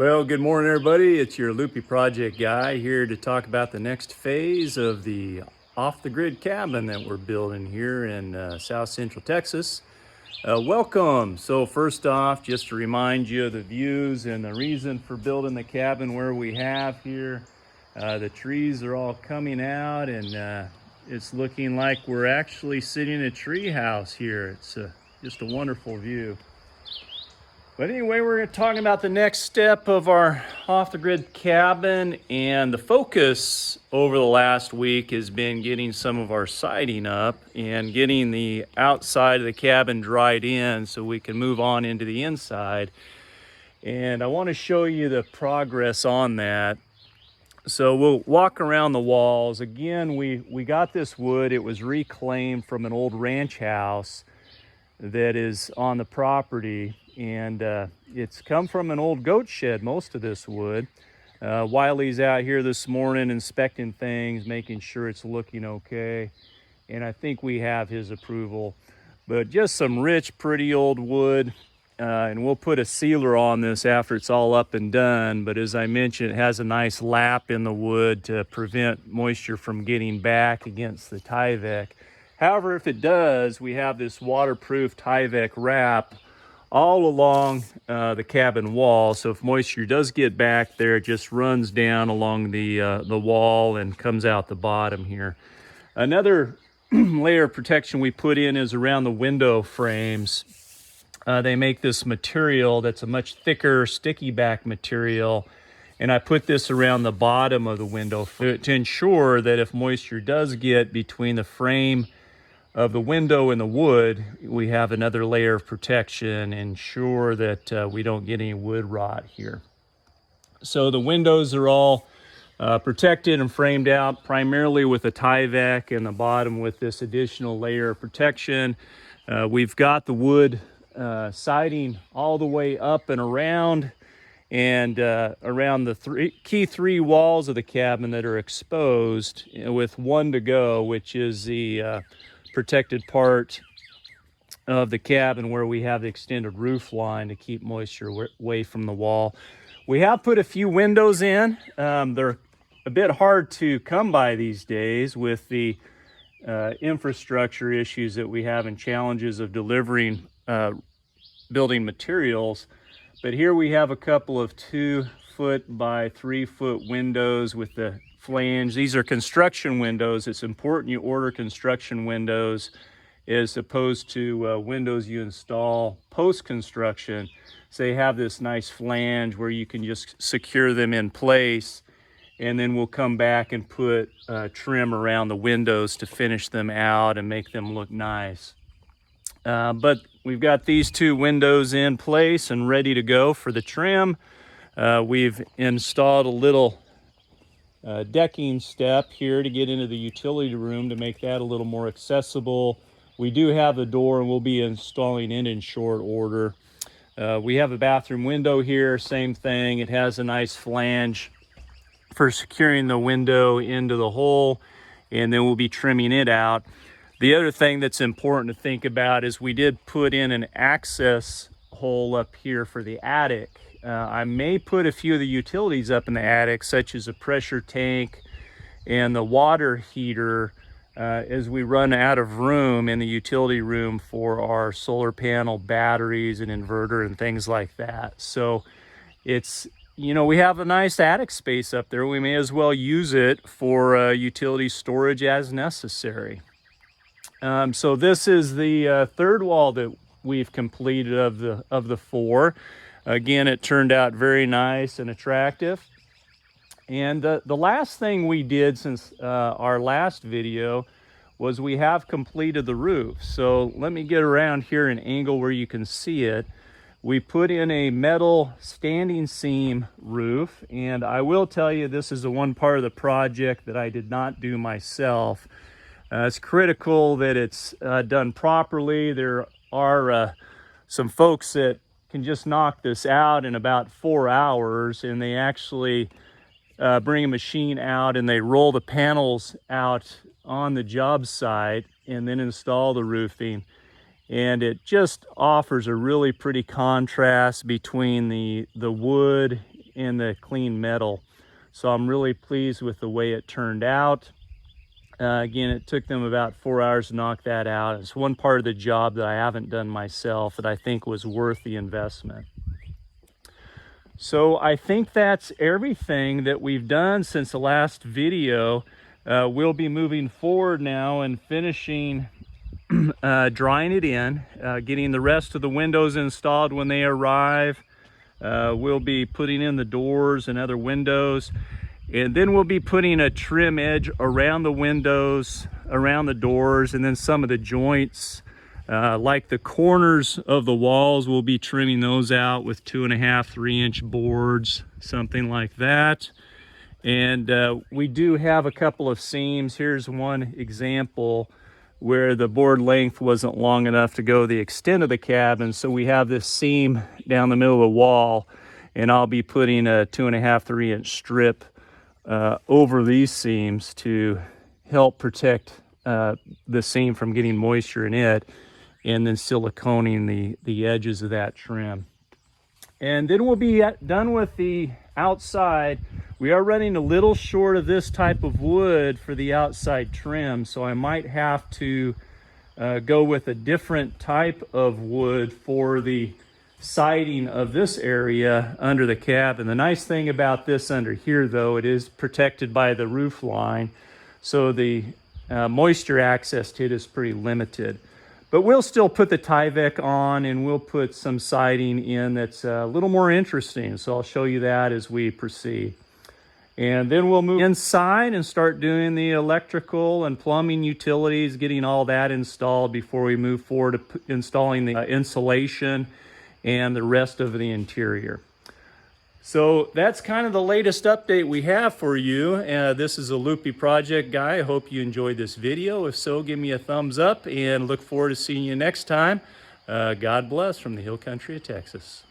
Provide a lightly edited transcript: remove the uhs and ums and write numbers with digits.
Well, good morning, everybody. It's your Loopy project guy here to talk about the next phase of the off-the-grid cabin that we're building here in South Central Texas. Welcome. So first off, just to remind you of the views and the reason for building the cabin where we have here. The trees are all coming out and it's looking like we're actually sitting in a tree house here. It's just a wonderful view. But anyway, we're going to talk about the next step of our off-the-grid cabin, and the focus over the last week has been getting some of our siding up and getting the outside of the cabin dried in so we can move on into the inside. And I want to show you the progress on that. So we'll walk around the walls. Again, we got this wood. It was reclaimed from an old ranch house that is on the property, and it's come from an old goat shed, most of this wood. Wiley's out here this morning inspecting things, making sure it's looking okay, and I think we have his approval. But just some rich, pretty old wood, and we'll put a sealer on this after it's all up and done. But as I mentioned, it has a nice lap in the wood to prevent moisture from getting back against the Tyvek. However, if it does, we have this waterproof Tyvek wrap all along the cabin wall. So if moisture does get back there, it just runs down along the wall and comes out the bottom here. Another layer of protection we put in is around the window frames. They make this material that's a much thicker, sticky back material. And I put this around the bottom of the window to ensure that if moisture does get between the frame of the window and the wood, we have another layer of protection, ensure that we don't get any wood rot here. So the windows are all protected and framed out primarily with a Tyvek, and the bottom with this additional layer of protection. We've got the wood siding all the way up and around, and around the key three walls of the cabin that are exposed, with one to go, which is the protected part of the cabin where we have the extended roof line to keep moisture away from the wall. We have put a few windows in. They're a bit hard to come by these days with the infrastructure issues that we have and challenges of delivering building materials. But here we have a couple of 2-foot by 3-foot windows with the flange. These are construction windows. It's important you order construction windows as opposed to windows you install post-construction. So they have this nice flange where you can just secure them in place, and then we'll come back and put trim around the windows to finish them out and make them look nice. But we've got these two windows in place and ready to go for the trim. We've installed a little decking step here to get into the utility room to make that a little more accessible. We do have the door, and we'll be installing it in short order. We have a bathroom window here, same thing. It has a nice flange for securing the window into the hole, and then we'll be trimming it out. The other thing that's important to think about is we did put in an access hole up here for the attic. I may put a few of the utilities up in the attic, such as a pressure tank and the water heater, as we run out of room in the utility room for our solar panel batteries and inverter and things like that. So it's, we have a nice attic space up there. We may as well use it for utility storage as necessary. So this is the third wall that we've completed of the four. Again, it turned out very nice and attractive. And the last thing we did since our last video was we have completed the roof. So let me get around here an angle where you can see it. We put in a metal standing seam roof, and I will tell you this is the one part of the project that I did not do myself. It's critical that it's done properly. There are some folks that can just knock this out in about 4 hours, and they actually bring a machine out and they roll the panels out on the job site and then install the roofing. And it just offers a really pretty contrast between the wood and the clean metal. So I'm really pleased with the way it turned out. Again, it took them about 4 hours to knock that out. It's one part of the job that I haven't done myself that I think was worth the investment. So I think that's everything that we've done since the last video. We'll be moving forward now and finishing drying it in, getting the rest of the windows installed when they arrive. We'll be putting in the doors and other windows, and then we'll be putting a trim edge around the windows, around the doors, and then some of the joints, like the corners of the walls, we'll be trimming those out with 2.5, 3-inch boards, something like that. And we do have a couple of seams. Here's one example where the board length wasn't long enough to go the extent of the cabin. So we have this seam down the middle of the wall, and I'll be putting a 2.5, 3-inch strip over these seams to help protect the seam from getting moisture in it, and then siliconing the edges of that trim. And then we'll be done with the outside. We are running a little short of this type of wood for the outside trim, so I might have to go with a different type of wood for the siding of this area under the cabin. The nice thing about this under here, though, it is protected by the roof line, so the moisture access to it is pretty limited. But we'll still put the Tyvek on, and we'll put some siding in that's a little more interesting. So I'll show you that as we proceed. And then we'll move inside and start doing the electrical and plumbing utilities, getting all that installed before we move forward to installing the insulation and the rest of the interior. So that's kind of the latest update we have for you. This is a Loopy project guy. I hope you enjoyed this video. If so, give me a thumbs up, and look forward to seeing you next time. God bless from the hill country of Texas.